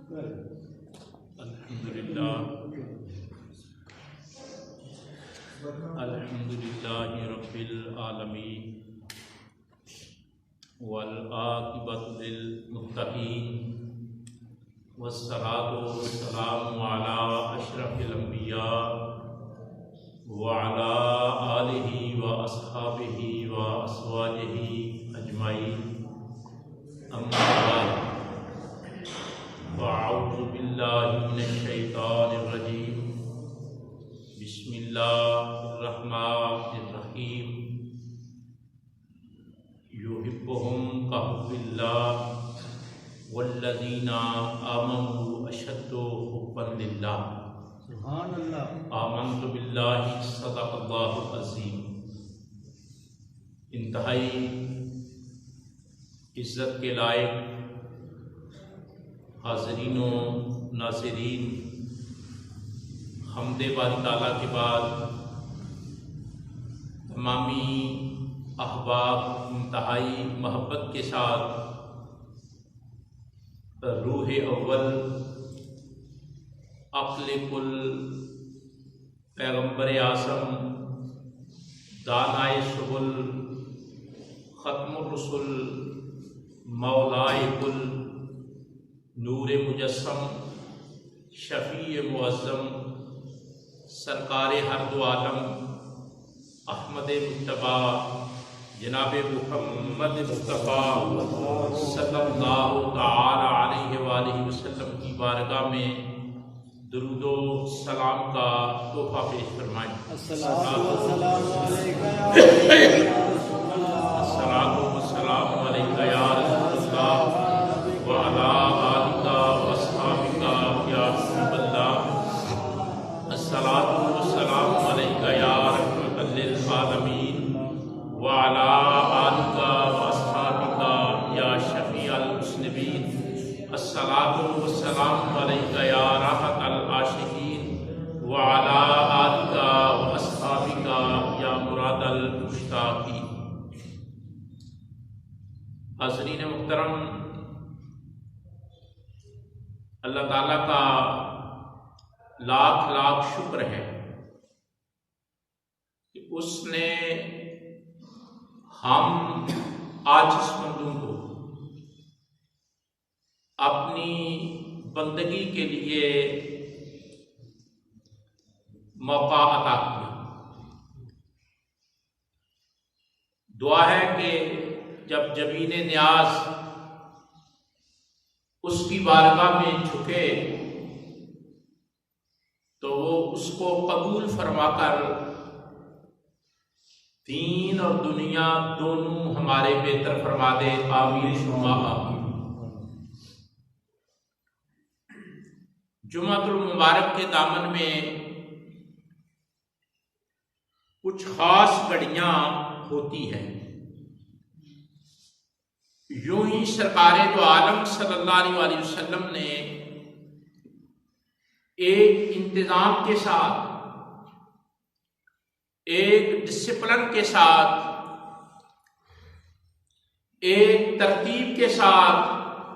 الحمدللہ رب العالمین والعاقبۃ للمتقین والصلاۃ والسلام علی اشرف الانبیاء وعلی آلہ واصحابہ وازواجہ اجمعین، اما بعد فاعوذ باللہ من الشیطان الرجیم، بسم اللہ الرحمن الرحیم، یحبہم کحب اللہ والذین آمنوا اشد حبا للہ۔ سبحان اللہ۔ آمنت باللہ صدق اللہ العظیم۔ انتہائی عزت کے لائق حاضرین و ناظرین، حمد باری تعالیٰ کے بعد تمامی احباب انتہائی محبت کے ساتھ روح اول عقل کل پیغمبر اعظم دانائے سبل ختم الرسل مولائے کل نور مجسم شفیع معظم سرکار ہر دو عالم احمد مجتبیٰ جناب محمد مصطفیٰ صلی اللہ تعالی علیہ وآلہ وسلم کی بارگاہ میں درود و سلام کا تحفہ پیش فرمائیں۔ الصلاۃ والسلام علیکہ یا رسول اللہ وعلی آلک واصحابک یا حبیب اللہ۔ الصلاۃ والسلام علیکہ یا رحمۃ للعالمین وعلی آلک واصحابک یا شفیع المذنبین۔ الصلاۃ والسلام علیکہ یا راحت العاشقین وعلی آلک واصحابک یا مراد المشتاقین۔ حاضرین محترم، اللہ تعالیٰ کا لاکھ لاکھ شکر ہے کہ اس نے ہم عاجز بندوں کو اپنی بندگی کے لیے موقع عطا کیا۔ دعا ہے کہ جب جبین نیاز اس کی بارگاہ میں جھکے تو وہ اس کو قبول فرما کر دین اور دنیا دونوں ہمارے بہتر فرما دے، آمین ثم آمین۔ جمعۃ المبارک کے دامن میں کچھ خاص گھڑیاں ہوتی ہیں۔ یوں ہی سرکار دو عالم صلی اللہ علیہ وآلہ وسلم نے ایک انتظام کے ساتھ، ایک ڈسپلن کے ساتھ، ایک ترتیب کے ساتھ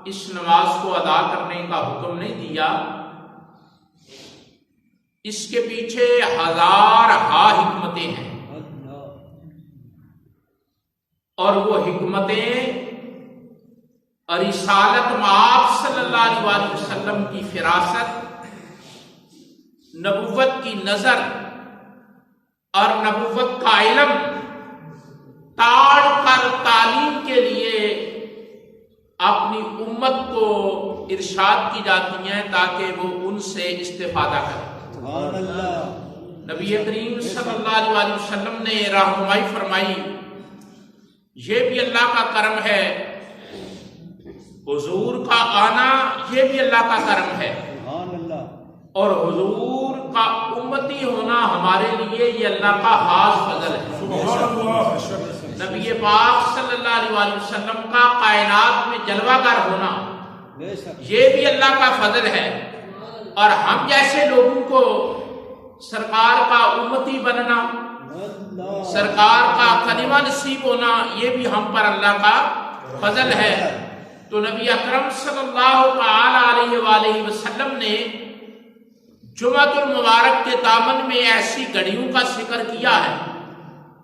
اس نماز کو ادا کرنے کا حکم نہیں دیا۔ اس کے پیچھے ہزارہا حکمتیں ہیں، اور وہ حکمتیں رسالت مآب صلی اللہ علیہ وآلہ وسلم کی فراست، نبوت کی نظر اور نبوت کا علم تاڑ کر تعلیم کے لیے اپنی امت کو ارشاد کی جاتی ہیں تاکہ وہ ان سے استفادہ کریں۔ نبی کریم صلی اللہ علیہ وآلہ وسلم نے رہنمائی فرمائی، یہ بھی اللہ کا کرم ہے، حضور کا آنا یہ بھی اللہ کا کرم ہے، اور حضور کا امتی ہونا ہمارے لیے یہ اللہ کا خاص فضل ہے۔ نبی پاک صلی اللہ علیہ وآلہ وسلم کا کائنات میں جلوہ گر ہونا یہ بھی اللہ کا فضل ہے، اور ہم جیسے لوگوں کو سرکار کا امتی بننا، سرکار کا کلمہ نصیب ہونا یہ بھی ہم پر اللہ کا فضل ہے۔ تو نبی اکرم صلی اللہ تعالی علیہ وآلہ وسلم نے جمعۃ المبارک کے دامن میں ایسی گھڑیوں کا ذکر کیا ہے،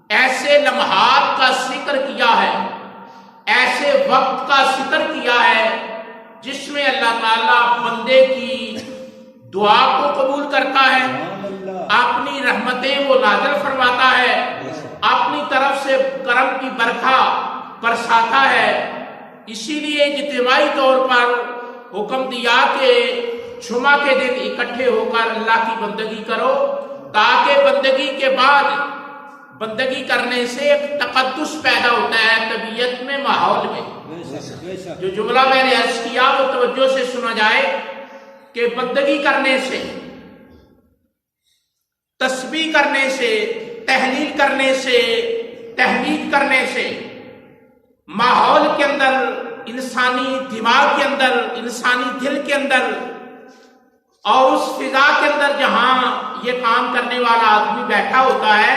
ایسے لمحات کا ذکر کیا ہے، ایسے وقت کا ذکر کیا ہے جس میں اللہ تعالیٰ بندے کی دعا کو قبول کرتا ہے، اپنی رحمتیں وہ نازل فرماتا ہے، اپنی طرف سے کرم کی برکھا برساتا ہے۔ اسی لیے اجتماعی طور پر حکم دیا کہ جمعہ کے دن اکٹھے ہو کر اللہ کی بندگی کرو، تاکہ بندگی کے بعد بندگی کرنے سے ایک تقدس پیدا ہوتا ہے طبیعت میں، ماحول میں۔ جو جملہ میں نے عرض کیا وہ توجہ سے سنا جائے کہ بندگی کرنے سے، تسبیح کرنے سے، تحلیل کرنے سے، تحمید کرنے سے ماحول کے اندر، انسانی دماغ کے اندر، انسانی دل کے اندر اور اس فضا کے اندر جہاں یہ کام کرنے والا آدمی بیٹھا ہوتا ہے،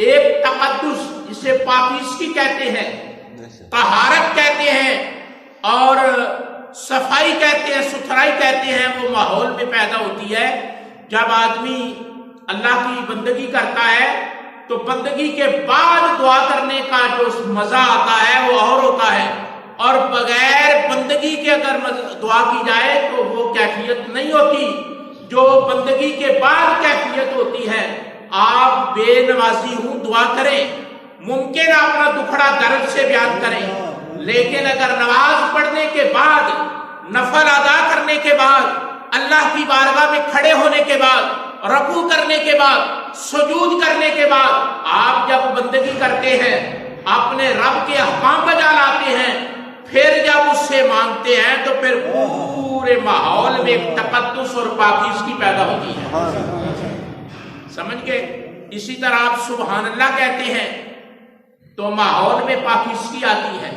ایک تقدس جسے پاکیزگی کہتے ہیں، طہارت کہتے ہیں اور صفائی کہتے ہیں، ستھرائی کہتے ہیں، وہ ماحول میں پیدا ہوتی ہے۔ جب آدمی اللہ کی بندگی کرتا ہے تو بندگی کے بعد دعا کرنے کا جو مزہ آتا ہے وہ اور ہوتا ہے، اور بغیر بندگی کے اگر دعا کی جائے تو وہ کیفیت نہیں ہوتی جو بندگی کے بعد کیفیت ہوتی ہے۔ آپ بے نمازی ہوں، دعا کریں، ممکن اپنا دکھڑا درد سے بیان کریں، لیکن اگر نماز پڑھنے کے بعد، نفل ادا کرنے کے بعد، اللہ کی بارگاہ میں کھڑے ہونے کے بعد، رکوع کرنے کے بعد، سجود کرنے کے بعد آپ جب بندگی کرتے ہیں، اپنے رب کے احکام بجا لاتے ہیں، پھر جب اس سے مانگتے ہیں تو پھر پورے ماحول میں ایک تقدس اور پاکیزگی پیدا ہوتی ہے۔ سمجھ گئے؟ اسی طرح آپ سبحان اللہ کہتے ہیں تو ماحول میں پاکیزگی آتی ہے،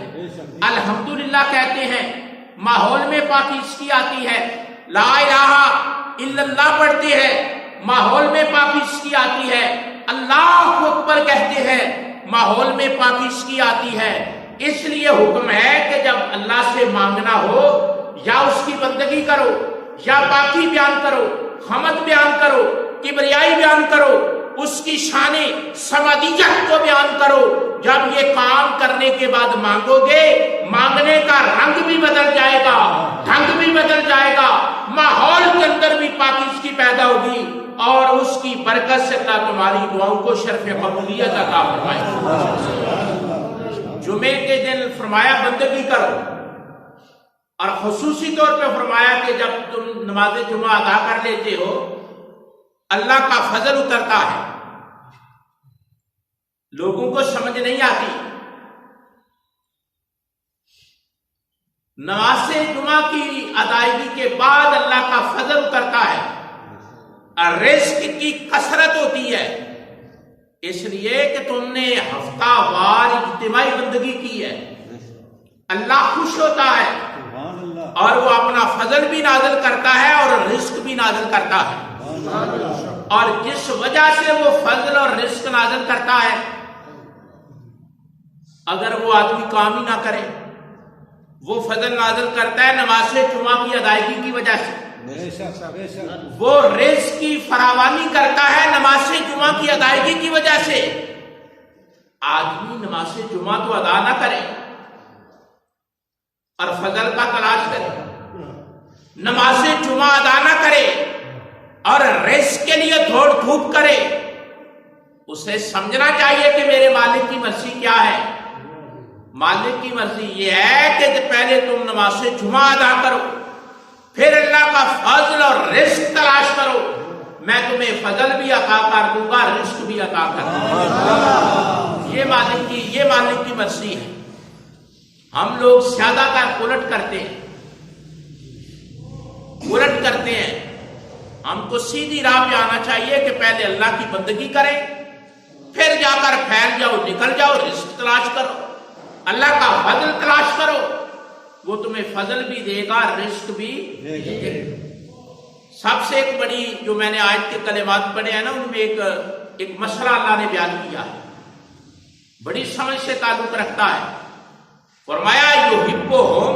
الحمدللہ کہتے ہیں ماحول میں پاکیزگی آتی ہے، لا الہ الا اللہ پڑھتے ہیں ماحول میں پاکیزگی آتی ہے، اللہ اکبر کہتے ہیں ماحول میں پاکیزگی آتی ہے۔ اس لیے حکم ہے کہ جب اللہ سے مانگنا ہو، یا اس کی بندگی کرو، یا پاکی بیان کرو، حمد بیان کرو، کبریائی بیان کرو، اس کی شان سمدیت کو بیان کرو۔ جب یہ کام کرنے کے بعد مانگو گے، مانگنے کا رنگ بھی بدل جائے گا، ڈھنگ بھی بدل جائے گا، ماحول کے اندر بھی پاکیزگی پیدا ہوگی، اور اس کی برکت سے اللہ تمہاری دعاؤں کو شرف قبولیت عطا فرمائے۔ جمعے کے دن فرمایا بندگی کرو، اور خصوصی طور پہ فرمایا کہ جب تم نماز جمعہ ادا کر لیتے ہو اللہ کا فضل اترتا ہے۔ لوگوں کو سمجھ نہیں آتی، نماز جمعہ کی ادائیگی کے بعد اللہ کا فضل اترتا ہے، اور رزق کی کثرت ہوتی ہے، اس لیے کہ تم نے ہفتہ وار اجتماعی بندگی کی ہے، اللہ خوش ہوتا ہے اور وہ اپنا فضل بھی نازل کرتا ہے اور رزق بھی نازل کرتا ہے۔ اور جس وجہ سے وہ فضل اور رزق نازل کرتا ہے، اگر وہ آدمی کام ہی نہ کرے، وہ فضل نازل کرتا ہے نماز جمعہ کی ادائیگی کی وجہ سے، وہ رزق کی فراوانی کرتا ہے نماز جمعہ کی ادائیگی کی وجہ سے۔ آدمی نماز جمعہ تو ادا نہ کرے اور فضل کا تلاش کرے، نماز جمعہ ادا نہ کرے اور رزق کے لیے دوڑ دھوپ کرے، اسے سمجھنا چاہیے کہ میرے مالک کی مرضی کیا ہے۔ مالک کی مرضی یہ ہے کہ پہلے تم نماز جمعہ ادا کرو، پھر اللہ کا فضل اور رزق تلاش کرو، میں تمہیں فضل بھی عطا کر دوں گا، رزق بھی عطا کر دوں گا۔ یہ مالک کی مرضی ہے۔ ہم لوگ زیادہ تر الٹ کرتے ہیں۔ ہم کو سیدھی راہ پہ آنا چاہیے کہ پہلے اللہ کی بندگی کریں، پھر جا کر پھیل جاؤ، نکل جاؤ، رزق تلاش کرو، اللہ کا فضل تلاش کرو، وہ تمہیں فضل بھی دے گا، رزق بھی دے گا۔ سب سے ایک بڑی جو میں نے آیت کے کلمات پڑھے ہیں نا، ان میں ایک مسئلہ اللہ نے بیان کیا ہے، بڑی سمجھ سے تعلق رکھتا ہے۔ فرمایا یحبہم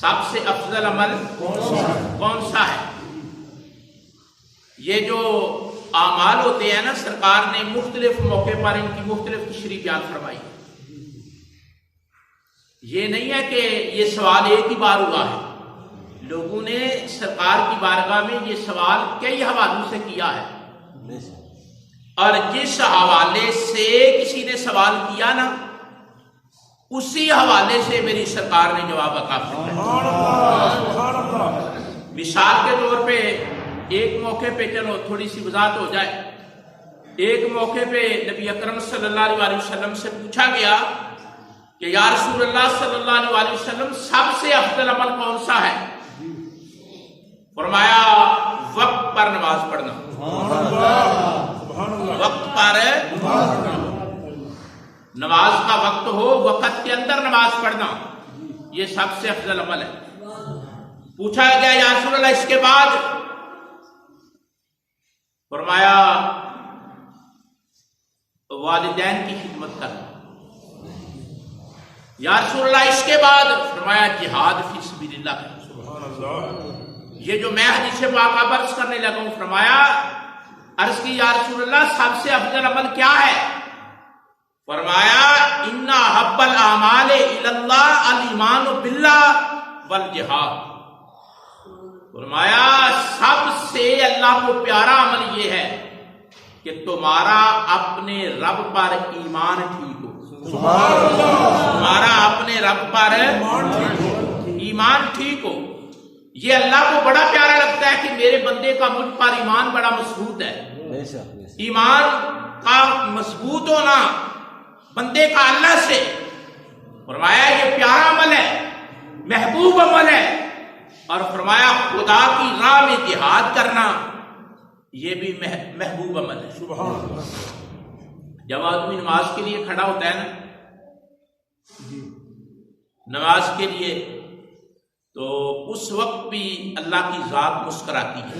سب سے افضل عمل کون سا ہے؟ یہ جو اعمال ہوتے ہیں نا، سرکار نے مختلف موقع پر ان کی مختلف تشریح بیان فرمائی. یہ نہیں ہے کہ یہ سوال ایک ہی بار ہوا ہے، لوگوں نے سرکار کی بارگاہ میں یہ سوال کئی حوالوں سے کیا ہے، اور جس حوالے سے کسی نے سوال کیا نا، اسی حوالے سے میری سرکار نے جواب عطا فرمایا. مثال کے طور پہ ایک موقع پہ، چلو تھوڑی سی وضاحت ہو جائے، ایک موقع پہ نبی اکرم صلی اللہ علیہ وسلم سے پوچھا گیا کہ یا رسول اللہ صلی اللہ علیہ وسلم سب سے افضل عمل کون سا ہے؟ فرمایا وقت پر نماز پڑھنا. وقت پر نماز کا وقت ہو، وقت کے اندر نماز پڑھنا، یہ سب سے افضل عمل ہے. پوچھا گیا یا رسول اللہ اس کے بعد؟ فرمایا والدین کی خدمت کرنا. یا رسول اللہ اس کے بعد؟ فرمایا جہاد فی سبیل اللہ. یہ جو میں حدیث پاک عرض کرنے لگا ہوں، فرمایا عرض کی یا رسول اللہ سب سے افضل عمل کیا ہے؟ فرمایا ان احب الاعمال الی اللہ الایمان باللہ والجہاد. فرمایا سب سے اللہ کو پیارا عمل یہ ہے کہ تمہارا اپنے رب پر ایمان ٹھیک ہو. تمہارا اپنے رب پر ایمان ٹھیک ہو. یہ اللہ کو بڑا پیارا لگتا ہے کہ میرے بندے کا مجھ پر ایمان بڑا مضبوط ہے. ایمان کا مضبوط ہونا بندے کا اللہ سے، فرمایا یہ پیارا عمل ہے، محبوب عمل ہے. اور فرمایا خدا کی راہ میں جہاد کرنا یہ بھی محبوب عمل ہے. سبحان اللہ. جب آدمی نماز کے لیے کھڑا ہوتا ہے نا، نماز کے لیے، تو اس وقت بھی اللہ کی ذات مسکراتی ہے.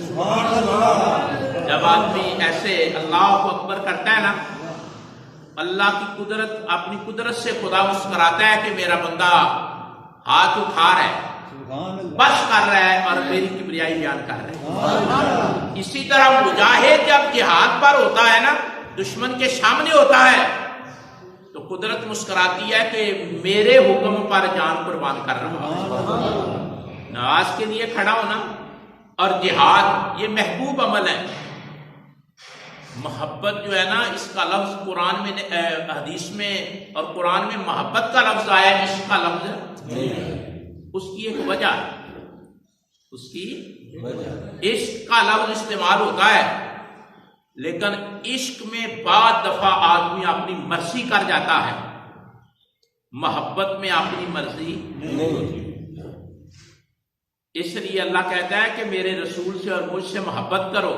جب آدمی ایسے اللہ اکبر کرتا ہے نا، اللہ کی قدرت، اپنی قدرت سے خدا مسکراتا ہے کہ میرا بندہ ہاتھ اٹھا رہا ہے، بس کر رہا ہے اور میری کبریائی بیان کر رہا ہے. اسی طرح مجاہد جب جہاد پر ہوتا ہے نا، دشمن کے سامنے ہوتا ہے، تو قدرت مسکراتی ہے کہ میرے حکم پر جان قربان کر رہا ہے. نماز کے لیے کھڑا ہونا اور جہاد یہ محبوب عمل ہے. محبت جو ہے نا، اس کا لفظ قرآن میں، حدیث میں اور قرآن میں محبت کا لفظ آیا ہے، اس کا لفظ اس کی ایک وجہ، اس کی عشق کا لفظ استعمال ہوتا ہے، لیکن عشق میں بعض دفعہ آدمی اپنی مرضی کر جاتا ہے، محبت میں اپنی مرضی نہیں ہوتی. اس لیے اللہ کہتا ہے کہ میرے رسول سے اور مجھ سے محبت کرو،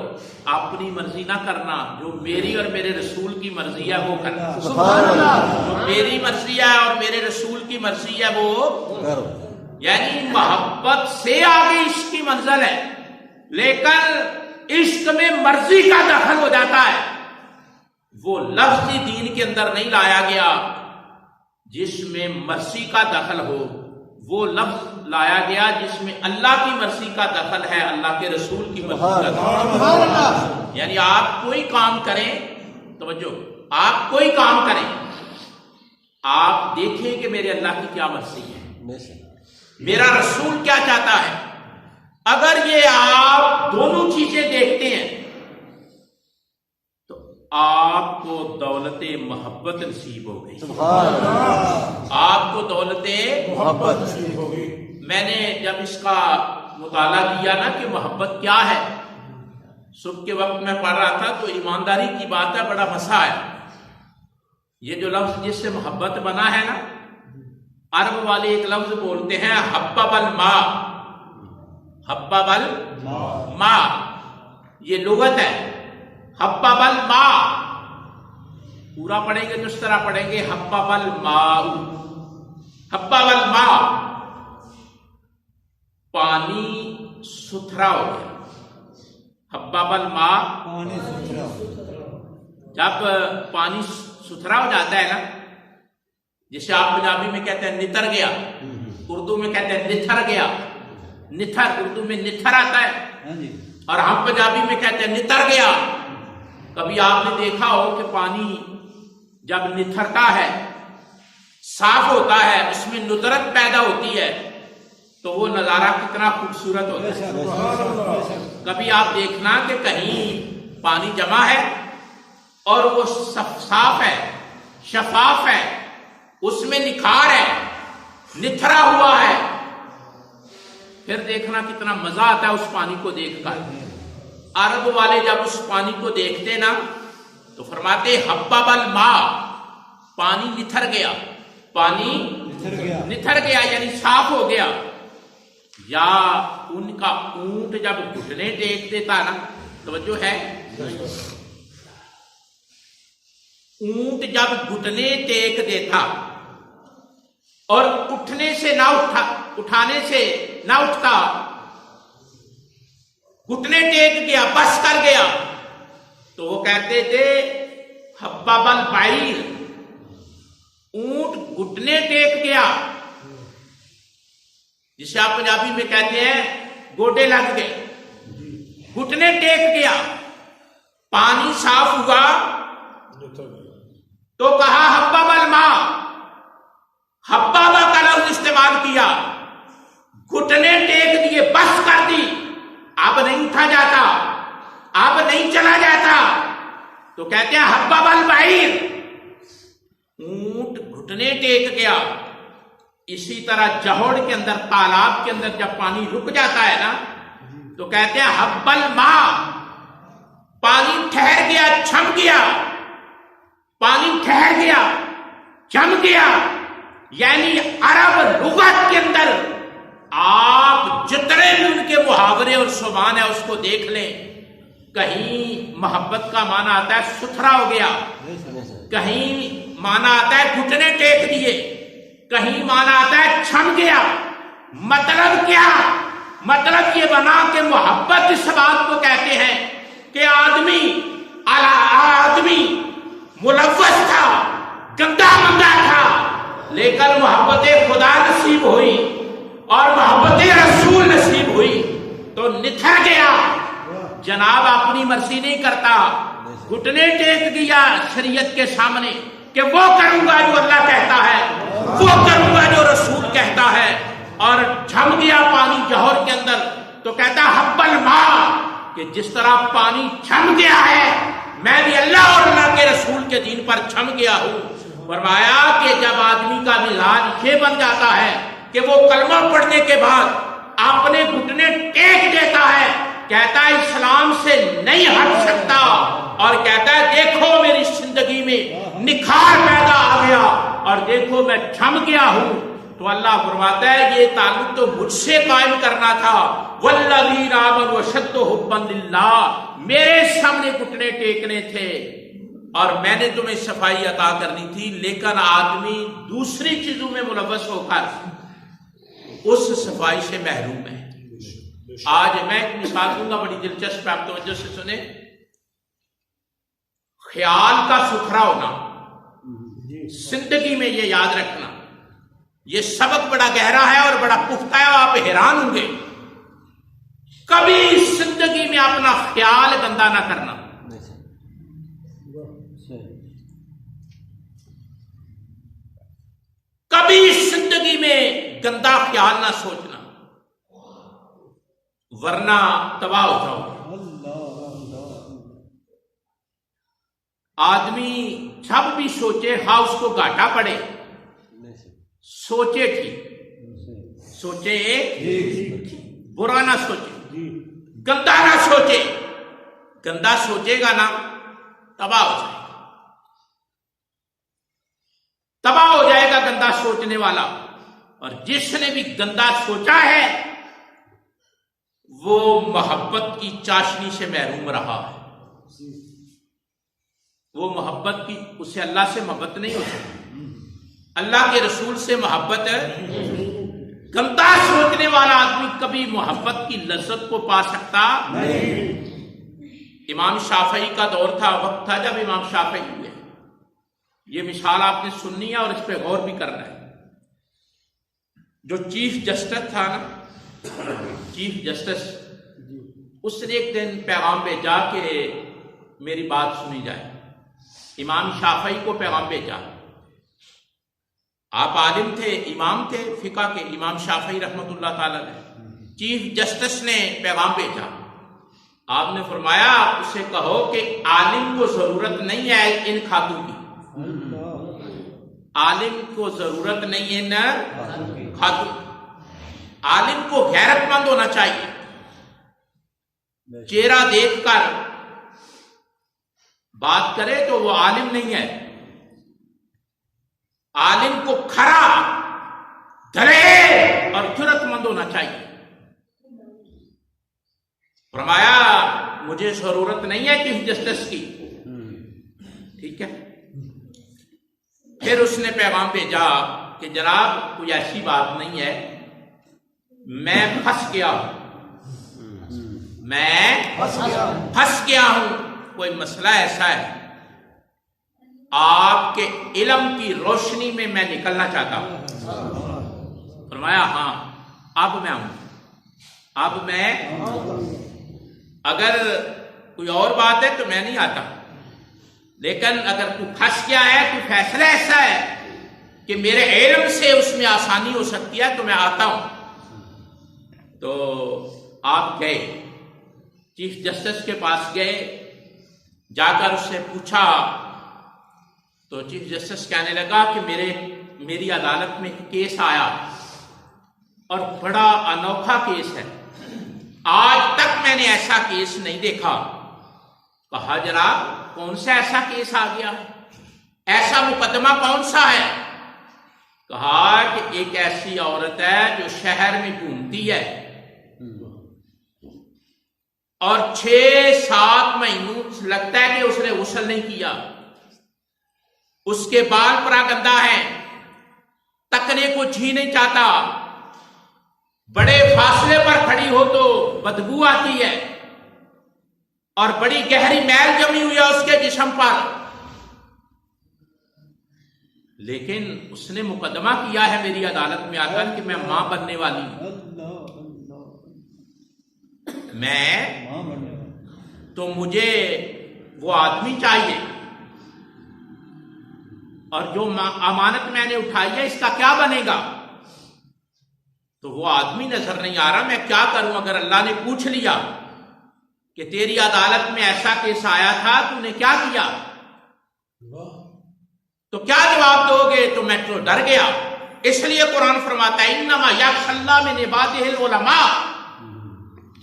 اپنی مرضی نہ کرنا، جو میری اور میرے رسول کی مرضی ہے وہ کرنا. سبحان اللہ. جو میری مرضی ہے اور میرے رسول کی مرضی ہے وہ کرو. یعنی محبت سے آگے عشق کی منزل ہے، لیکن عشق میں مرضی کا دخل ہو جاتا ہے. وہ لفظ دین کے اندر نہیں لایا گیا جس میں مرضی کا دخل ہو، وہ لفظ لایا گیا جس میں اللہ کی مرضی کا دخل ہے، اللہ کے رسول کی مرضی کا دخل. یعنی آپ کوئی کام کریں، توجہ، آپ کوئی کام کریں، آپ دیکھیں کہ میرے اللہ کی کیا مرضی ہے، میرا رسول کیا چاہتا ہے. اگر یہ آپ دونوں چیزیں دیکھتے ہیں تو آپ کو دولت محبت نصیب ہو گئی. آپ کو دولت محبت نصیب ہو گئی. میں نے جب اس کا مطالعہ کیا نا کہ محبت کیا ہے، صبح کے وقت میں پڑھ رہا تھا، تو ایمانداری کی بات ہے، بڑا مسا ہے. یہ جو لفظ جس سے محبت بنا ہے نا، عرب والے ایک لفظ بولتے ہیں حبب الماء. حبب الماء یہ لغت ہے. حبب الماء پورا پڑھیں گے تو اس طرح پڑھیں گے حبب الماء. حبب الماء پانی ستھرا ہو گیا. حبب الماء پانی ستھرا. جب پانی ستھرا ہو جاتا ہے نا، جسے آپ پنجابی میں کہتے ہیں نتر گیا، اردو میں کہتے ہیں نتھر گیا. نتھر اردو میں نتھر آتا ہے ہاں جی اور ہم پنجابی میں کہتے ہیں نتر گیا. کبھی آپ نے دیکھا ہو کہ پانی جب نتھرتا ہے صاف ہوتا ہے اس میں ندرت پیدا ہوتی ہے تو وہ نظارہ کتنا خوبصورت ہوتا ہے. کبھی آپ دیکھنا کہ کہیں پانی جمع ہے اور وہ صاف ہے شفاف ہے اس میں نکھار ہے نتھرا ہوا ہے پھر دیکھنا کتنا مزہ آتا ہے اس پانی کو دیکھ کر. عرب والے جب اس پانی کو دیکھتے نا تو فرماتے حبب الماء پانی نتھر گیا پانی نتھر گیا یعنی صاف ہو گیا. یا ان کا اونٹ جب گھٹنے ٹیک دیتا نا توجہ ہے اونٹ جب گھٹنے ٹیک دیتا اور اٹھنے سے نہ اٹھانے سے نہ اٹھتا گھٹنے ٹیک گیا بس کر گیا تو وہ کہتے تھے حبب البعیر اونٹ گھٹنے ٹیک گیا جسے آپ پنجابی میں کہتے ہیں گوڈے لگ گئے گھٹنے ٹیک گیا. پانی صاف ہوا تو کہا حبب الماء حبابہ کا لفظ استعمال کیا گھٹنے ٹیک دیے بس کر دی اب نہیں اٹھا جاتا اب نہیں چلا جاتا تو کہتے ہیں حبب البعیر اونٹ گھٹنے ٹیک گیا. اسی طرح جوہر کے اندر تالاب کے اندر جب پانی رک جاتا ہے نا تو کہتے ہیں حب الماء پانی ٹھہر گیا چھم گیا پانی ٹھہر گیا چھم گیا. یعنی عرب لغت کے اندر آپ جتنے بھی ان کے محاورے اور زبان ہے اس کو دیکھ لیں کہیں محبت کا معنی آتا ہے ستھرا ہو گیا کہیں معنی آتا ہے گھٹنے ٹیک دیے کہیں معنی آتا ہے چھم گیا. مطلب کیا مطلب یہ بنا کہ محبت اس بات کو کہتے ہیں کہ آدمی ملوث تھا گندا مندا تھا لیکن محبت خدا نصیب ہوئی اور محبت رسول نصیب ہوئی تو نتھر گیا. جناب اپنی مرضی نہیں کرتا گھٹنے ٹیک دیا شریعت کے سامنے کہ وہ کروں گا جو اللہ کہتا ہے وہ کروں گا جو رسول کہتا ہے اور جھم گیا پانی جوہر کے اندر تو کہتا حب الماء کہ جس طرح پانی چھم گیا ہے میں بھی اللہ اور اللہ کے رسول کے دین پر چھم گیا ہوں. فرمایا کہ جب آدمی کا مزاج یہ بن جاتا ہے کہ وہ کلمہ پڑھنے کے بعد اپنے گھٹنے ٹیک دیتا ہے کہتا ہے اسلام سے نہیں ہٹ سکتا اور کہتا ہے دیکھو میری زندگی میں نکھار پیدا آ گیا اور دیکھو میں چھم گیا ہوں تو اللہ فرماتا ہے یہ تعلق تو مجھ سے قائم کرنا تھا والذین آمنوا اشد حبا للہ میرے سامنے گھٹنے ٹیکنے تھے اور میں نے تمہیں صفائی عطا کرنی تھی. لیکن آدمی دوسری چیزوں میں ملوث ہو کر اس صفائی سے محروم ہے. آج میں ایک مثال دوں گا بڑی دلچسپ آپ توجہ سے سنیں. خیال کا ستھرا ہونا زندگی میں یہ یاد رکھنا یہ سبق بڑا گہرا ہے اور بڑا پختہ ہے. آپ حیران ہوں گے کبھی زندگی میں اپنا خیال گندا نہ کرنا. کبھی زندگی میں گندا خیال نہ سوچنا ورنہ تباہ ہو جاؤ. آدمی جب بھی سوچے ہاں اس کو گھاٹا پڑے سوچے ٹھیک سوچے برا نہ سوچے گندا نہ سوچے. گندا سوچے گا نا تباہ ہو جائے گا تباہ ہو جائے گا گندا سوچنے والا. اور جس نے بھی گندا سوچا ہے وہ محبت کی چاشنی سے محروم رہا ہے. وہ محبت کی اسے اللہ سے محبت نہیں ہو سکتی اللہ کے رسول سے محبت گندا سوچنے والا آدمی کبھی محبت کی لذت کو پا سکتا نہیں. امام شافعی کا دور تھا وقت تھا جب امام شافعی ہوئے. یہ مثال آپ نے سننی ہے اور اس پہ غور بھی کرنا ہے. جو چیف جسٹس تھا نا، چیف جسٹس، اس نے ایک دن پیغام بھیجا کہ میری بات سنی جائے. امام شافعی کو پیغام بھیجا. آپ عالم تھے، امام تھے فقہ کے، امام شافعی رحمۃ اللہ تعالی نے. چیف جسٹس نے پیغام بھیجا. آپ نے فرمایا اسے کہو کہ عالم کو ضرورت نہیں ہے ان کھاتوں کی، عالم کو ضرورت نہیں ہے نہ کھاتوں. عالم کو غیرت مند ہونا چاہیے. چہرہ دیکھ کر بات کرے تو وہ عالم نہیں ہے. عالم کو کھرا، دلیر اور جرأت مند ہونا چاہیے. فرمایا مجھے ضرورت نہیں ہے چیف جسٹس کی. ٹھیک ہے. پھر اس نے پیغام بھیجا کہ جناب کوئی ایسی بات نہیں ہے، میں پھنس گیا ہوں، میں پھنس گیا ہوں. کوئی مسئلہ ایسا ہے، آپ کے علم کی روشنی میں میں نکلنا چاہتا ہوں. فرمایا ہاں اب میں آؤں. اب میں، اگر کوئی اور بات ہے تو میں نہیں آتا، لیکن اگر کوئی پھنس گیا ہے، کوئی فیصلہ ایسا ہے کہ میرے علم سے اس میں آسانی ہو سکتی ہے تو میں آتا ہوں. تو آپ گئے، چیف جسٹس کے پاس گئے. جا کر اس سے پوچھا تو چیف جسٹس کہنے لگا کہ میری عدالت میں کیس آیا اور بڑا انوکھا کیس ہے، آج تک میں نے ایسا کیس نہیں دیکھا. کہا جناب کون سا ایسا کیس آ گیا ہے، ایسا مقدمہ کون سا ہے؟ کہا کہ ایک ایسی عورت ہے جو شہر میں گھومتی ہے اور 6-7 مہینوں لگتا ہے کہ اس نے غسل نہیں کیا، اس کے بال پراگندہ ہیں، تکنے کو جی نہیں چاہتا، بڑے فاصلے پر کھڑی ہو تو بدبو آتی ہے، اور بڑی گہری میل جمی ہوئی ہے اس کے جسم پر. لیکن اس نے مقدمہ کیا ہے میری عدالت میں آ کر کہ میں ماں بننے والی ہوں. میں تو مجھے وہ آدمی چاہیے، اور جو امانت میں نے اٹھائی ہے اس کا کیا بنے گا؟ تو وہ آدمی نظر نہیں آ رہا، میں کیا کروں؟ اگر اللہ نے پوچھ لیا کہ تیری عدالت میں ایسا کیس آیا تھا تو نے کیا کیا، تو کیا جواب دو گے؟ تو میں تو ڈر گیا. اس لیے قرآن فرماتا ہے انما یخشی اللہ من عبادہ العلماء،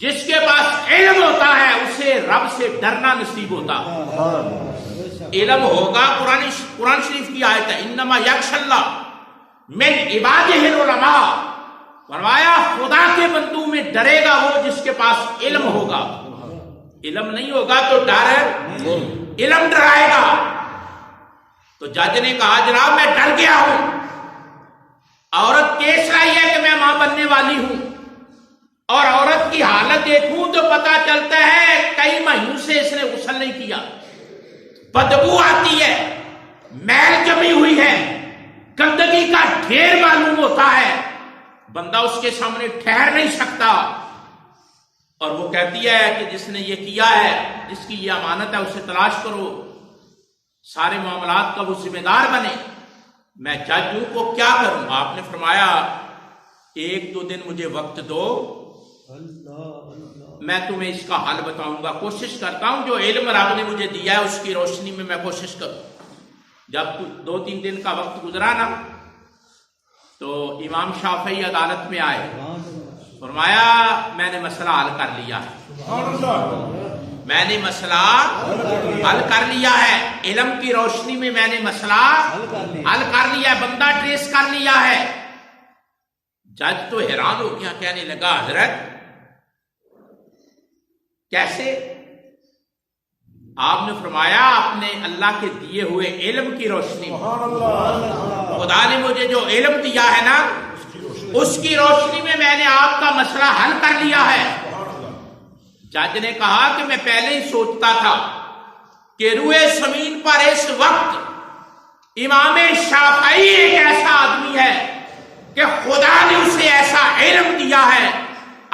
جس کے پاس علم ہوتا ہے اسے رب سے ڈرنا نصیب ہوتا. علم ہوگا، قرآن شریف کی آیت ہے انما یخشی اللہ من عبادہ العلماء. فرمایا خدا کے بندوں میں ڈرے گا وہ جس کے پاس علم ہوگا. علم نہیں ہوگا تو ڈر، علم ڈرائے گا. تو جج نے کہا جناب میں ڈر گیا ہوں، عورت کیس لائی ہے کہ میں ماں بننے والی ہوں، اور عورت کی حالت دیکھوں تو پتا چلتا ہے کئی مہینوں سے اس نے غسل نہیں کیا، بدبو آتی ہے، میل جمی ہوئی ہے، گندگی کا ڈھیر معلوم ہوتا ہے، بندہ اس کے سامنے ٹھہر نہیں سکتا. اور وہ کہتی ہے کہ جس نے یہ کیا ہے، جس کی یہ امانت ہے اسے تلاش کرو، سارے معاملات کا وہ ذمہ دار بنے. میں جج ہوں کو کیا کروں؟ آپ نے فرمایا 1-2 دن مجھے وقت دو، میں تمہیں اس کا حل بتاؤں گا. کوشش کرتا ہوں جو علم رب نے مجھے دیا ہے اس کی روشنی میں کوشش کروں. جب 2-3 دن کا وقت گزرا نا تو امام شافعی عدالت میں آئے. فرمایا میں نے مسئلہ حل کر لیا ہے، میں نے مسئلہ حل کر لیا ہے، علم کی روشنی میں میں نے مسئلہ حل کر لیا ہے، بندہ ٹریس کر لیا ہے. جج تو حیران ہو گیا، کہنے لگا حضرت کیسے؟ آپ نے فرمایا آپ نے اللہ کے دیے ہوئے علم کی روشنی میں، خدا نے مجھے جو علم دیا ہے نا اس کی روشنی میں میں نے آپ کا مسئلہ حل کر لیا ہے. جج نے کہا کہ میں پہلے ہی سوچتا تھا کہ روئے زمین پر اس وقت امام شافعی ایک ایسا آدمی ہے کہ خدا نے اسے ایسا علم دیا ہے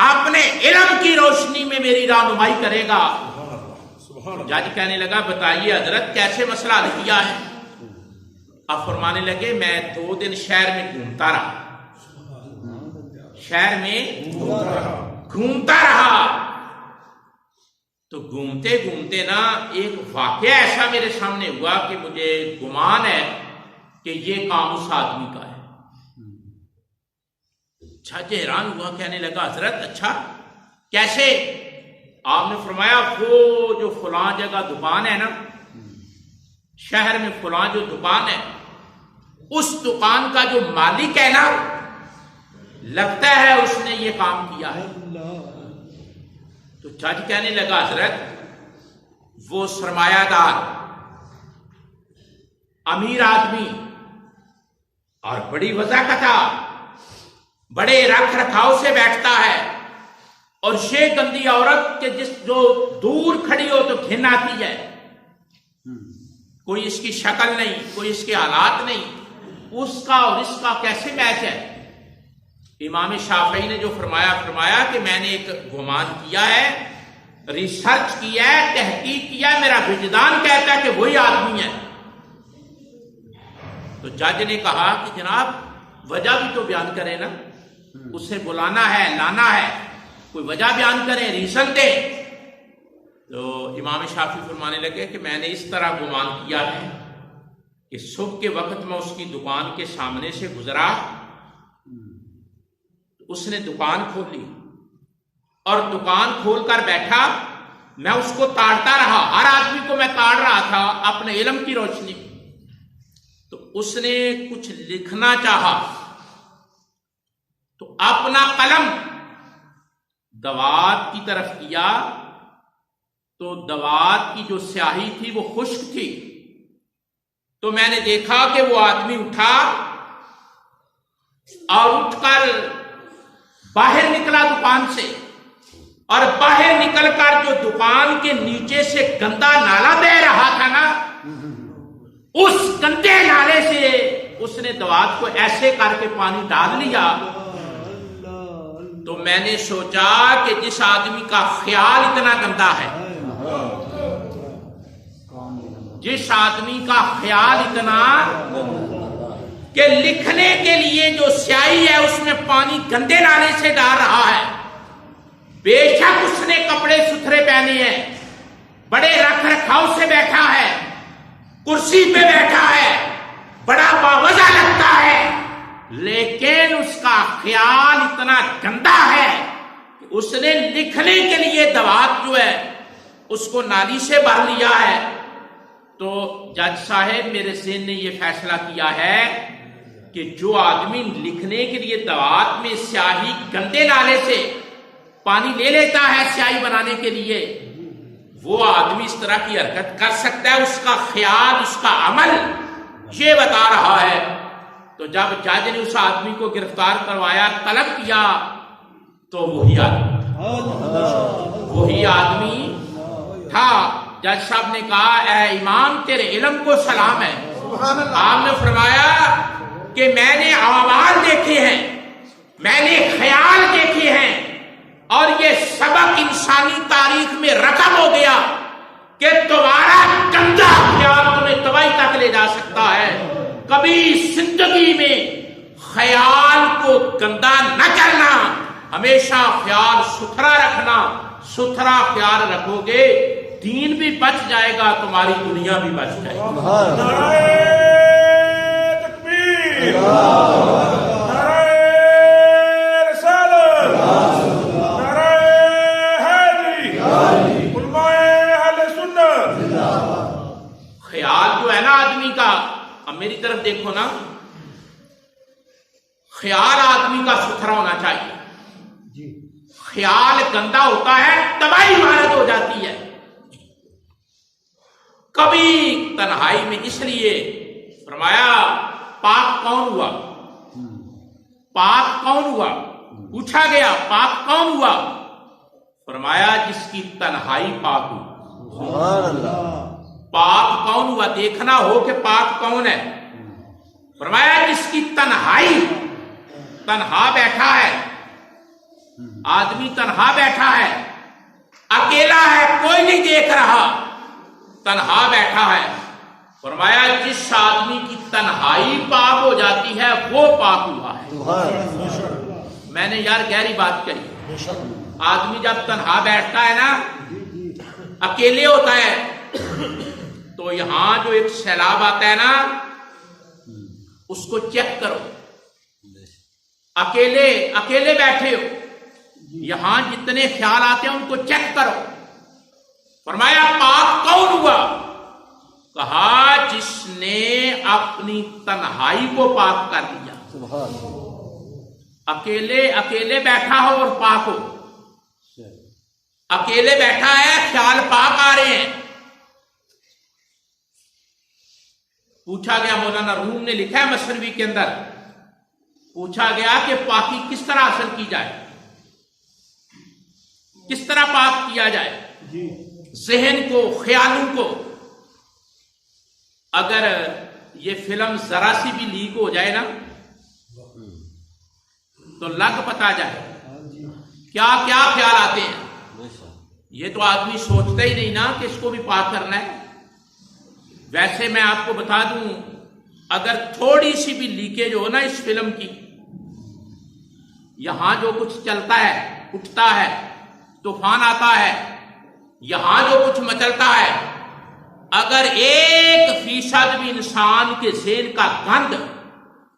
اپنے علم کی روشنی میں میری رہنمائی کرے گا. جج کہنے لگا بتائیے حضرت کیسے مسئلہ حل کیا ہے؟ اب فرمانے لگے میں 2 دن شہر میں گھومتا رہا، شہر میں گھومتا رہا. تو گھومتے گھومتے نا ایک واقعہ ایسا میرے سامنے ہوا کہ مجھے گمان ہے کہ یہ کام اس آدمی کا ہے. جج حیران ہوا، کہنے لگا حضرت اچھا کیسے؟ آپ نے فرمایا وہ جو فلاں جگہ دکان ہے نا، شہر میں فلاں جو دکان ہے، اس دکان کا جو مالک ہے نا، لگتا ہے اس نے یہ کام کیا ہے. تو جج کہنے لگا حضرت وہ سرمایہ دار امیر آدمی اور بڑی وضاحت بڑے رکھ رکھاؤ سے بیٹھتا ہے، اور یہ گندی عورت کہ جس جو دور کھڑی ہو تو گھن آتی ہے، کوئی اس کی شکل نہیں، کوئی اس کے حالات نہیں، اس کا اور اس کا کیسے میچ ہے؟ امام شافعی نے جو فرمایا کہ میں نے ایک گمان کیا ہے، ریسرچ کیا ہے، تحقیق کیا ہے، میرا وجدان کہتا ہے کہ وہی آدمی ہے. تو جج نے کہا کہ جناب وجہ بھی تو بیان کرے نا، اسے بلانا ہے لانا ہے، کوئی وجہ بیان کریں، ریزن دے. تو امام شافعی فرمانے لگے کہ میں نے اس طرح گمان کیا ہے کہ صبح کے وقت میں اس کی دکان کے سامنے سے گزرا، اس نے دکان کھولی اور دکان کھول کر بیٹھا، میں اس کو تاڑتا رہا، ہر آدمی کو میں تاڑ رہا تھا اپنے علم کی روشنی. تو اس نے کچھ لکھنا چاہا تو اپنا قلم دوات کی طرف کیا، تو دوات کی جو سیاہی تھی وہ خشک تھی. تو میں نے دیکھا کہ وہ آدمی اٹھا اور اٹھ کر باہر نکلا دکان سے، اور باہر نکل کر جو دکان کے نیچے سے گندا نالا بہ رہا تھا نا، اس گندے نالے سے اس نے دوات کو ایسے کر کے پانی ڈال لیا. تو میں نے سوچا کہ جس آدمی کا خیال اتنا گندا ہے، جس آدمی کا خیال اتنا کہ لکھنے کے لیے جو سیاہی ہے اس میں پانی گندے نالے سے ڈال رہا ہے، بے شک اس نے کپڑے ستھرے پہنے ہیں، بڑے رکھ رکھاؤ سے بیٹھا ہے، کرسی پہ بیٹھا ہے، بڑا باوجہ لگتا ہے، لیکن اس کا خیال اتنا گندا ہے کہ اس نے لکھنے کے لیے دوات جو ہے اس کو نالی سے بھر لیا ہے. تو جج صاحب میرے ذہن نے یہ فیصلہ کیا ہے کہ جو آدمی لکھنے کے لیے دوات میں سیاہی گندے نالے سے پانی لے لیتا ہے سیاہی بنانے کے لیے، وہ آدمی اس طرح کی حرکت کر سکتا ہے، اس کا خیال، اس کا عمل یہ بتا رہا ہے. تو جب جج نے اس آدمی کو گرفتار کروایا، طلب کیا، تو وہی آدمی تھا. جج صاحب نے کہا اے امام تیرے علم کو سلام ہے. آپ نے فرمایا کہ میں نے اعمال دیکھے ہیں، میں نے خیال دیکھے ہیں، اور یہ سبق انسانی تاریخ میں رقم ہو گیا کہ تمہارا گندا خیال تمہیں تباہی تک لے جا سکتا ہے. کبھی زندگی میں خیال کو گندا نہ کرنا، ہمیشہ خیال ستھرا رکھنا. ستھرا خیال رکھو گے دین بھی بچ جائے گا، تمہاری دنیا بھی بچ جائے گی. نعرہ تکبیر، نعرہ رسالت، نعرہ حیدری، علماء اہل سنت. خیال جو ہے نا آدمی کا، اب میری طرف دیکھو نا، خیال آدمی کا ستھرا ہونا چاہیے. خیال گندا ہوتا ہے تباہی وارد ہو جاتی ہے. کبھی تنہائی میں اس لیے فرمایا پاک کون ہوا، پاک کون ہوا، پوچھا گیا پاک کون ہوا، فرمایا جس کی تنہائی پاک ہو. سبحان اللہ. پاک کون ہوا، دیکھنا ہو کہ پاک کون ہے، فرمایا جس کی تنہائی تنہا بیٹھا ہے، آدمی تنہا بیٹھا ہے، اکیلا ہے، کوئی نہیں دیکھ رہا، تنہا بیٹھا ہے، فرمایا جس آدمی کی تنہائی پاک ہو جاتی ہے وہ پاک ہوا ہے۔ میں نے یار گہری بات کہی، آدمی جب تنہا بیٹھتا ہے نا، اکیلے ہوتا ہے، تو یہاں جو ایک سیلاب آتا ہے نا، اس کو چیک کرو، اکیلے بیٹھے ہو، یہاں جتنے خیال آتے ہیں ان کو چیک کرو۔ فرمایا پاک کون ہوا؟ کہا جس نے اپنی تنہائی کو پاک کر لیا۔ اکیلے بیٹھا ہو اور پاک ہو، اکیلے بیٹھا ہے، خیال پاک آ رہے ہیں۔ پوچھا گیا، مولانا روم نے لکھا ہے مصنوی کے اندر، پوچھا گیا کہ پاکی کس طرح حاصل کی جائے، کس طرح پاک کیا جائے ذہن کو، خیالوں کو۔ اگر یہ فلم ذرا سی بھی لیک ہو جائے نا تو لگ پتا جائے کیا کیا خیال آتے ہیں۔ یہ تو آدمی سوچتا ہی نہیں نا کہ اس کو بھی پاک کرنا ہے۔ ویسے میں آپ کو بتا دوں، اگر تھوڑی سی بھی لیکیج ہو نا اس فلم کی، یہاں جو کچھ چلتا ہے، اٹھتا ہے، طوفان آتا ہے، یہاں جو کچھ مچلتا ہے، اگر 1% بھی انسان کے ذہن کا گند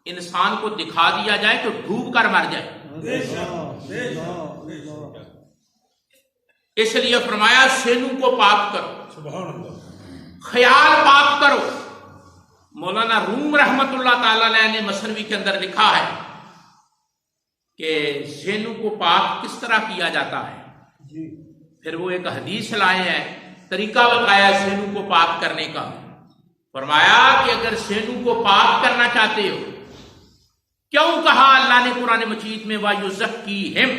انسان کو دکھا دیا جائے تو ڈوب کر مر جائے۔ اس لیے فرمایا سینوں کو پاک کرو، خیال پاک کرو۔ مولانا روم رحمت اللہ تعالی علیہ نے مصنوی کے اندر لکھا ہے کہ ذہنوں کو پاک کس طرح کیا جاتا ہے۔ پھر وہ ایک حدیث لائے ہیں، طریقہ بتایا ذہنوں کو پاک کرنے کا۔ فرمایا کہ اگر ذہنوں کو پاک کرنا چاہتے ہو، کیوں کہا اللہ نے قرآن مجید میں وَيُزَكِّيهِمْ،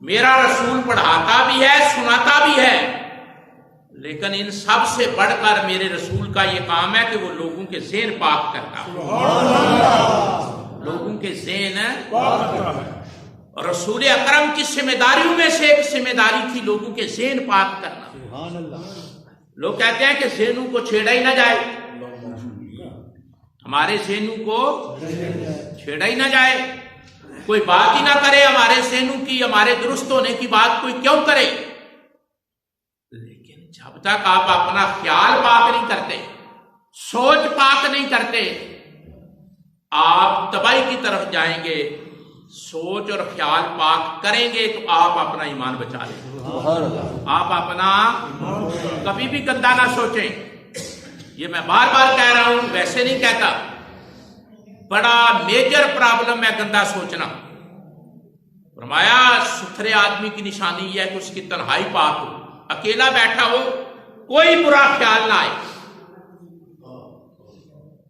میرا رسول پڑھاتا بھی ہے، سناتا بھی ہے، لیکن ان سب سے بڑھ کر میرے رسول کا یہ کام ہے کہ وہ لوگوں کے ذہن پاک کرتا ہے، لوگوں کے ذہن اور رسول اکرم کی ذمہ داریوں میں سے ایک ذمہ داری تھی لوگوں کے ذہن پاک کرنا۔ لوگ کہتے ہیں کہ ذہنوں کو چھیڑا ہی نہ جائے، ہمارے ذہنوں کو چھیڑا ہی نہ جائے، کوئی بات ہی نہ کرے ہمارے ذہنوں کی، ہمارے درست ہونے کی بات کوئی کیوں کرے؟ لیکن جب تک آپ اپنا خیال پاک نہیں کرتے، سوچ پاک نہیں کرتے، آپ تباہی کی طرف جائیں گے۔ سوچ اور خیال پاک کریں گے تو آپ اپنا ایمان بچا لیں گے۔ آپ اپنا کبھی بھی گندا نہ سوچیں، یہ میں بار بار کہہ رہا ہوں، ویسے نہیں کہتا، بڑا میجر پرابلم ہے گندا سوچنا۔ فرمایا ستھرے آدمی کی نشانی یہ ہے کہ اس کی تنہائی پاک ہو، اکیلا بیٹھا ہو، کوئی برا خیال نہ آئے۔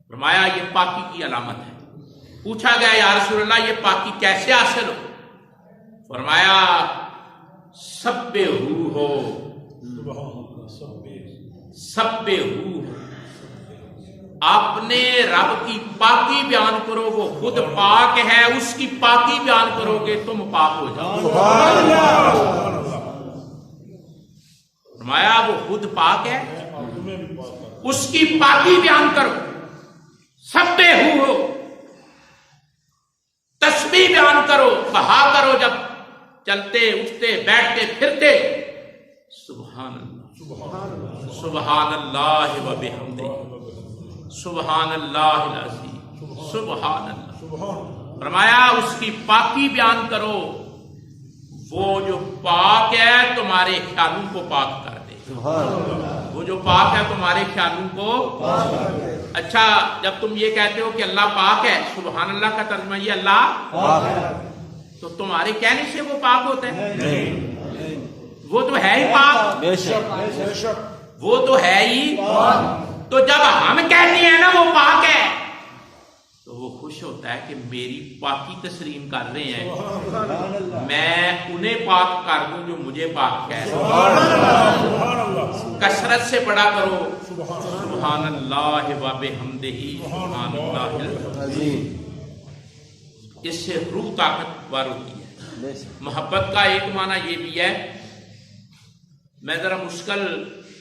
فرمایا یہ پاکی کی علامت ہے۔ پوچھا گیا یا رسول اللہ یہ پاکی کیسے حاصل ہو؟ فرمایا سبحو ہو، سبحو، اپنے رب کی پاکی بیان کرو، وہ خود پاک ہے، اس کی پاکی بیان کرو گے تم پاک ہو جاؤ۔ فرمایا وہ خود پاک ہے، اس کی پاکی بیان کرو، سبحو ہو، تسبیح بیان کرو، کہا کرو جب چلتے اٹھتے بیٹھتے پھرتے، سبحان اللہ، سبحان اللہ و بحمدہ، سبحان اللہ العظیم، سبحان اللہ۔ فرمایا اس کی پاکی بیان کرو، وہ جو پاک ہے تمہارے خیالوں کو پاک کر دے، وہ جو پاک ہے تمہارے خیالوں کو۔ اچھا جب تم یہ کہتے ہو کہ اللہ پاک ہے، سبحان اللہ کا ترجمہ یہ اللہ پاک ہے، تو تمہارے کہنے سے وہ پاک ہوتا ہے؟ وہ تو ہے ہی پاک، وہ تو ہے ہی۔ تو جب ہم کہتے ہیں نا وہ پاک ہے تو وہ خوش ہوتا ہے کہ میری پاکی تسلیم کر رہے ہیں، میں انہیں پاک کر دوں جو مجھے پاک کہہ رہے ہیں۔ کثرت سے پڑھا کرو سبحان اللہ و بحمدہ، سبحان اللہ العظیم۔ اس سے روح طاقتور ہوتی ہے۔ محبت کا ایک معنی یہ بھی ہے، میں ذرا مشکل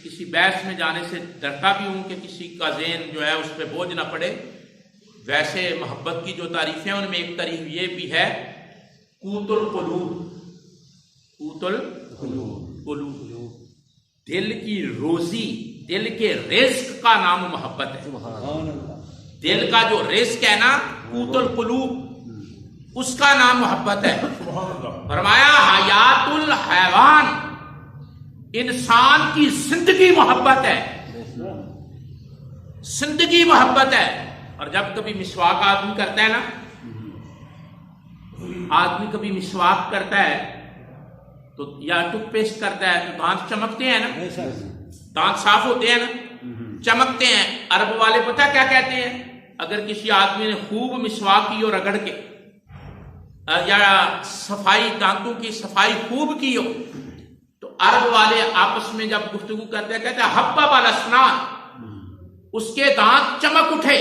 کسی بحث میں جانے سے ڈرتا بھی ہوں کہ کسی کا ذہن جو ہے اس پہ بوجھ نہ پڑے، ویسے محبت کی جو تعریفیں ہیں ان میں ایک تعریف یہ بھی ہے قوت القلوب، قوت القلوب، دل کی روزی، دل کے رزق کا نام محبت ہے۔ سبحان اللہ، دل کا جو رزق ہے نا، قوت القلوب، اس کا نام محبت ہے۔ فرمایا حیات الحیوان، انسان کی زندگی محبت ہے، زندگی محبت ہے۔ اور جب کبھی مسواک آدمی کرتا ہے نا، آدمی کبھی مسواک کرتا ہے تو یا ٹوتھ پیسٹ کرتا ہے تو دانت چمکتے ہیں نا، دانت صاف ہوتے ہیں نا، چمکتے ہیں۔ عرب والے پتہ کیا کہتے ہیں؟ اگر کسی آدمی نے خوب مسواک کی اور رگڑ کے یا صفائی، دانتوں کی صفائی خوب کی ہو، تو عرب والے آپس میں جب گفتگو کرتے ہیں کہتے ہیں حبب الاسنان، اس کے دانت چمک اٹھے،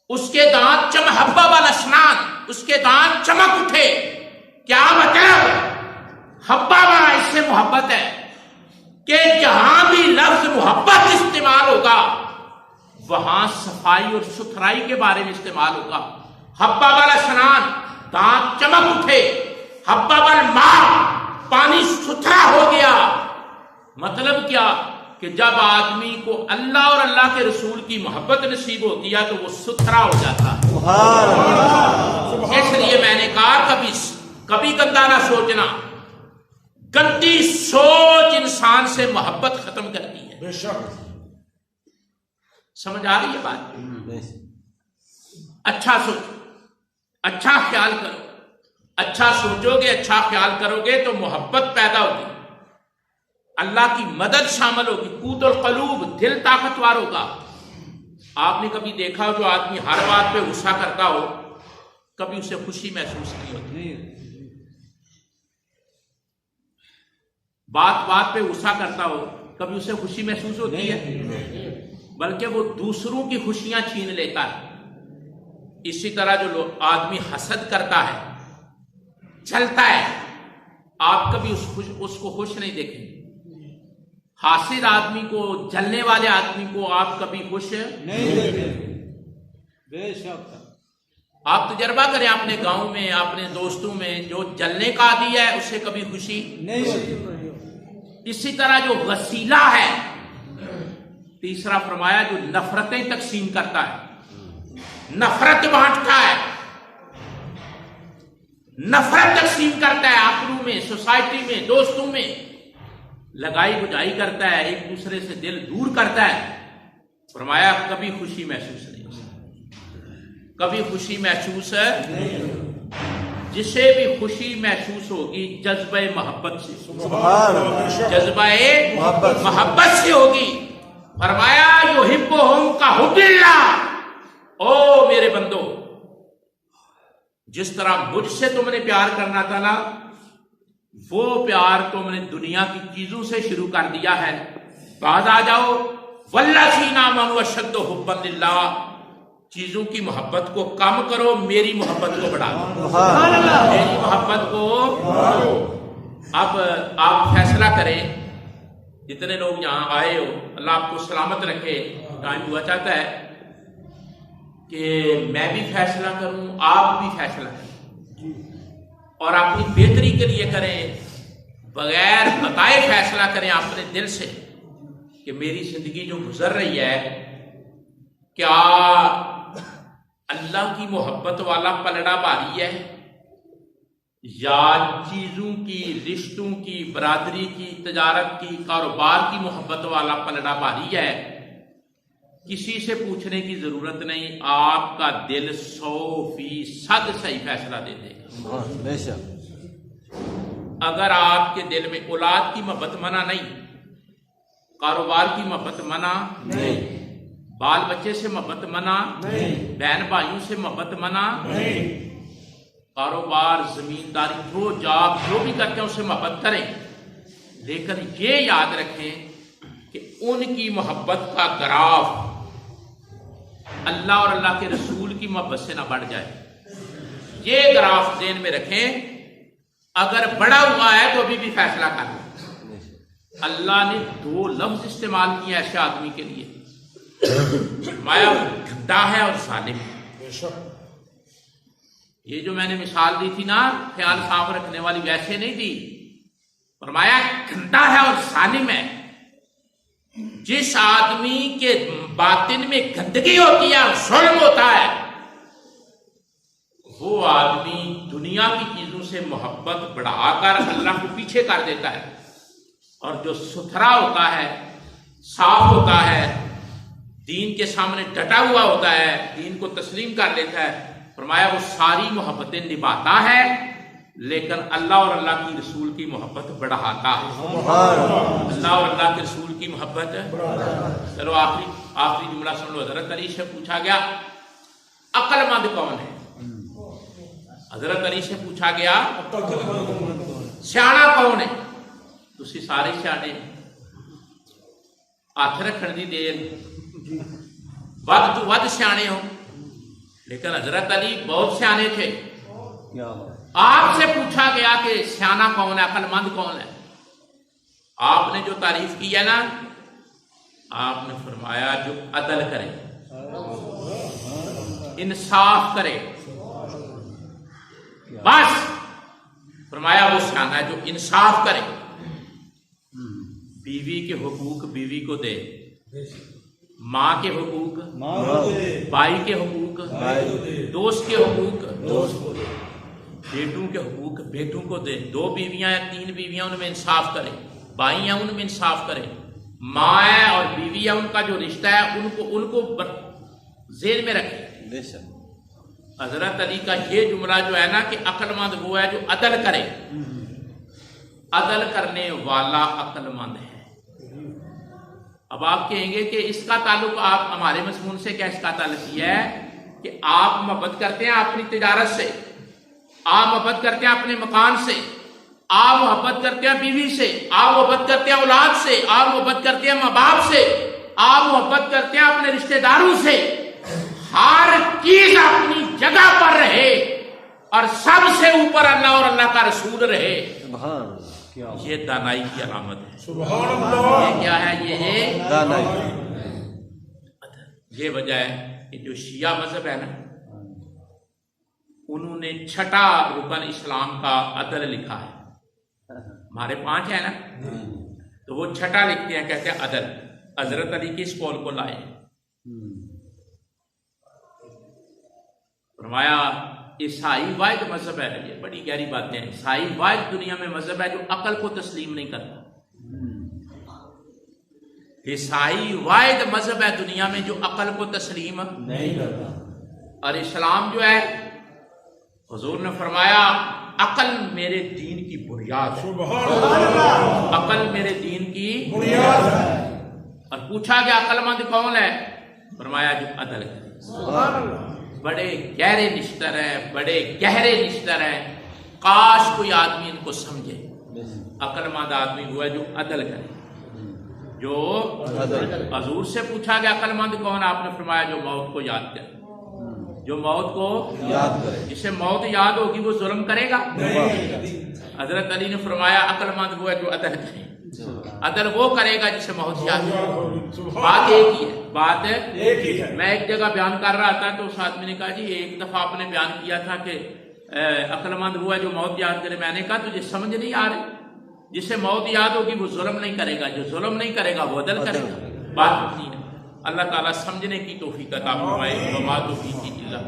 اس کے دانت حبب الاسنان، اس کے دانت چمک اٹھے۔ کیا مطلب؟ حبب اس سے محبت ہے کہ جہاں بھی لفظ محبت استعمال ہوگا وہاں صفائی اور ستھرائی کے بارے میں استعمال ہوگا۔ حبب الاسنان، دانت چمک اٹھے، حبب الماء، پانی ستھرا ہو گیا۔ مطلب کیا؟ کہ جب آدمی کو اللہ اور اللہ کے رسول کی محبت نصیب ہوتی ہے تو وہ ستھرا ہو جاتا ہے۔ اس لیے میں نے کہا کبھی گندا نہ سوچنا، گندی سوچ انسان سے محبت ختم کرتی ہے۔ بے شک، سمجھ آ رہی ہے بات؟ اچھا سوچو، اچھا خیال کرو، اچھا سوچو گے، اچھا خیال کرو گے تو محبت پیدا ہوگی، اللہ کی مدد شامل ہوگی، قوت القلوب، دل طاقتور ہوگا۔ آپ نے کبھی دیکھا ہو جو آدمی ہر بات پہ غصہ کرتا ہو کبھی اسے خوشی محسوس نہیں ہوتی؟ بات بات پہ غصہ کرتا ہو کبھی اسے خوشی محسوس ہوتی ہے؟ بلکہ وہ دوسروں کی خوشیاں چھین لیتا ہے۔ اسی طرح جو آدمی حسد کرتا ہے، چلتا ہے، آپ کبھی اس کو خوش نہیں دیکھیں گے۔ حاسد آدمی کو، جلنے والے آدمی کو آپ کبھی خوش نہیں دیکھیں، بے شک۔ آپ تجربہ کریں اپنے گاؤں میں، اپنے دوستوں میں، جو جلنے کا عادی ہے اسے کبھی خوشی نہیں ہوتی۔ اسی طرح جو وسیلہ ہے، تیسرا فرمایا جو نفرتیں تقسیم کرتا ہے، نفرت بانٹتا ہے، نفرت تقسیم کرتا ہے، اپنوں میں، سوسائٹی میں، دوستوں میں لگائی بجائی کرتا ہے، ایک دوسرے سے دل دور کرتا ہے، فرمایا کبھی خوشی محسوس نہیں ہوتی، کبھی خوشی محسوس ہے۔ جسے بھی خوشی محسوس ہوگی جذبہ محبت سے، جذبہ محبت سے ہوگی۔ فرمایا یحبہم کا حب اللہ، او میرے بندو، جس طرح مجھ سے تم نے پیار کرنا تھا نا، وہ پیار تم نے دنیا کی چیزوں سے شروع کر دیا ہے، بعد آ جاؤ والذین آمنوا اشد حبا للہ، چیزوں کی محبت کو کم کرو، میری محبت کو بڑھا دو، میری محبت کو۔ اب آپ فیصلہ کریں، جتنے لوگ یہاں آئے ہو اللہ آپ کو سلامت رکھے۔ ٹائم ہوا چاہتا ہے کہ میں بھی فیصلہ کروں، آپ بھی فیصلہ کریں، اور اپنی بہتری کے لیے کریں، بغیر بتائے فیصلہ کریں اپنے دل سے کہ میری زندگی جو گزر رہی ہے کیا اللہ کی محبت والا پلڑا بھاری ہے یا چیزوں کی، رشتوں کی، برادری کی، تجارت کی، کاروبار کی محبت والا پلڑا بھاری ہے۔ کسی سے پوچھنے کی ضرورت نہیں، آپ کا دل 100% صحیح فیصلہ دے دے گا۔ اگر آپ کے دل میں اولاد کی محبت منع نہیں، کاروبار کی محبت منع نہیں، بال بچے سے محبت منع نہیں، بہن بھائیوں سے محبت منع نہیں، کاروبار، زمینداری، جو جاب جو بھی کرتے ہیں اسے محبت کریں، لیکن یہ یاد رکھیں کہ ان کی محبت کا گراف اللہ اور اللہ کے رسول کی محبت سے نہ بڑھ جائے۔ یہ گراف ذہن میں رکھیں، اگر بڑا ہوا ہے تو ابھی بھی فیصلہ کر لیں۔ اللہ نے 2 لفظ استعمال کیے ایسے آدمی کے لیے، مایا گھنٹا ہے اور ظالم ہے۔ یہ جو میں نے مثال دی تھی نا خیال صاف رکھنے والی، ویسے نہیں دی، فرمایا گھنٹا ہے اور ظالم ہے۔ جس آدمی کے باطن میں گندگی ہوتی ہے اور ظلم ہوتا ہے، وہ آدمی دنیا کی چیزوں سے محبت بڑھا کر اللہ کو پیچھے کر دیتا ہے، اور جو ستھرا ہوتا ہے، صاف ہوتا ہے، دین کے سامنے ڈٹا ہوا ہوتا ہے، دین کو تسلیم کر لیتا ہے، فرمایا وہ ساری محبتیں نبھاتا ہے لیکن اللہ اور اللہ کی رسول کی محبت بڑھاتا ہے۔ اللہ اور اللہ کے رسول کی محبت۔ چلو آخری جملہ سن لو۔ حضرت علی سے پوچھا گیا عقل مند کون ہے؟ حضرت علی سے پوچھا گیا سیاڑا کون ہے؟ تسی سارے سیاڑے، ہاتھ رکھن دی دیر ود تو ود سیانے ہو، لیکن حضرت علی بہت سیانے تھے۔ آپ سے پوچھا گیا کہ سیانا کون ہے، عقل مند کون ہے؟ آپ نے جو تعریف کی ہے نا، آپ نے فرمایا جو عدل کرے، انصاف کرے، بس فرمایا وہ سیانا ہے جو انصاف کرے، بیوی کے حقوق بیوی کو دے، ماں کے حقوق بھائی کے حقوق دوست کے حقوق دوست کو دے، بیٹوں کے حقوق بیٹوں کو دے، 2 بیویاں یا 3 بیویاں ان میں انصاف کرے، بھائی ہیں ان میں انصاف کرے، ماں ہے اور بیوی ہے ان کا جو رشتہ ہے ان کو ذہن میں رکھے۔ حضرت علی کا یہ جملہ جو ہے نا کہ عقل مند وہ ہے جو عدل کرے، عدل کرنے والا عقل مند ہے۔ اب آپ کہیں گے کہ اس کا تعلق آپ ہمارے مضمون سے کیا؟ اس کا تعلق یہ ہے کہ آپ محبت کرتے ہیں اپنی تجارت سے، آپ محبت کرتے ہیں اپنے مکان سے، آپ محبت کرتے ہیں بیوی سے، آپ محبت کرتے ہیں اولاد سے، آپ محبت کرتے ہیں ماں باپ سے، آپ محبت کرتے ہیں اپنے رشتہ داروں سے۔ ہر چیز اپنی جگہ پر رہے اور سب سے اوپر اللہ اور اللہ کا رسول رہے، یہ دانائی کی علامت ہے۔ سبحان اللہ۔ یہ کیا ہے؟ یہ دانائی۔ یہ وجہ ہے کہ جو شیعہ مذہب ہے نا، انہوں نے 6واں رکن اسلام کا عدل لکھا ہے۔ ہمارے 5 ہے نا، تو وہ 6واں لکھتے ہیں، کہتے ہیں عدل۔ حضرت علی کی اس قول کو لائے، فرمایا عیسائی واحد مذہب ہے، یہ بڑی گہری باتیں ہیں، عیسائی واحد دنیا میں مذہب ہے جو عقل کو تسلیم نہیں کرتا۔ عیسائی واحد مذہب ہے دنیا میں جو عقل کو تسلیم نہیں کرتا، اور اسلام جو ہے حضور نے فرمایا عقل میرے دین کی بنیاد ہے، عقل میرے دین کی بنیاد ہے۔ اور پوچھا کہ عقل مند کون ہے؟ فرمایا جو عدل ہے۔ بڑے گہرے نشتر ہیں، بڑے گہرے نشتر ہیں، کاش کوئی آدمی ان کو سمجھے۔ عقل مند آدمی وہ ہے جو عدل کرے، جو حضور سے پوچھا کہ عقل مند کون؟ آپ نے فرمایا جو موت کو یاد کرے، جو موت کو یاد کرے۔ جسے موت یاد ہوگی وہ ظلم کرے گا؟ حضرت علی نے فرمایا عقل مند وہ ہے جو عدل کرے، عدل وہ کرے گا جسے موت یاد ہوگی۔ بات ایک ہی ہے، بات ایک ہی ہے۔ میں ایک جگہ بیان کر رہا تھا تو اس آدمی نے کہا جی ایک دفعہ آپ نے بیان کیا تھا کہ عقل مند وہ ہے جو موت یاد کرے۔ میں نے کہا تجھے سمجھ نہیں آ رہی، جسے موت یاد ہوگی وہ ظلم نہیں کرے گا، جو ظلم نہیں کرے گا وہ عدل کرے گا۔ بات اتنی ہے۔ اللہ تعالیٰ سمجھنے کی توفیق عطا فرمائے۔ وما توفیقی الا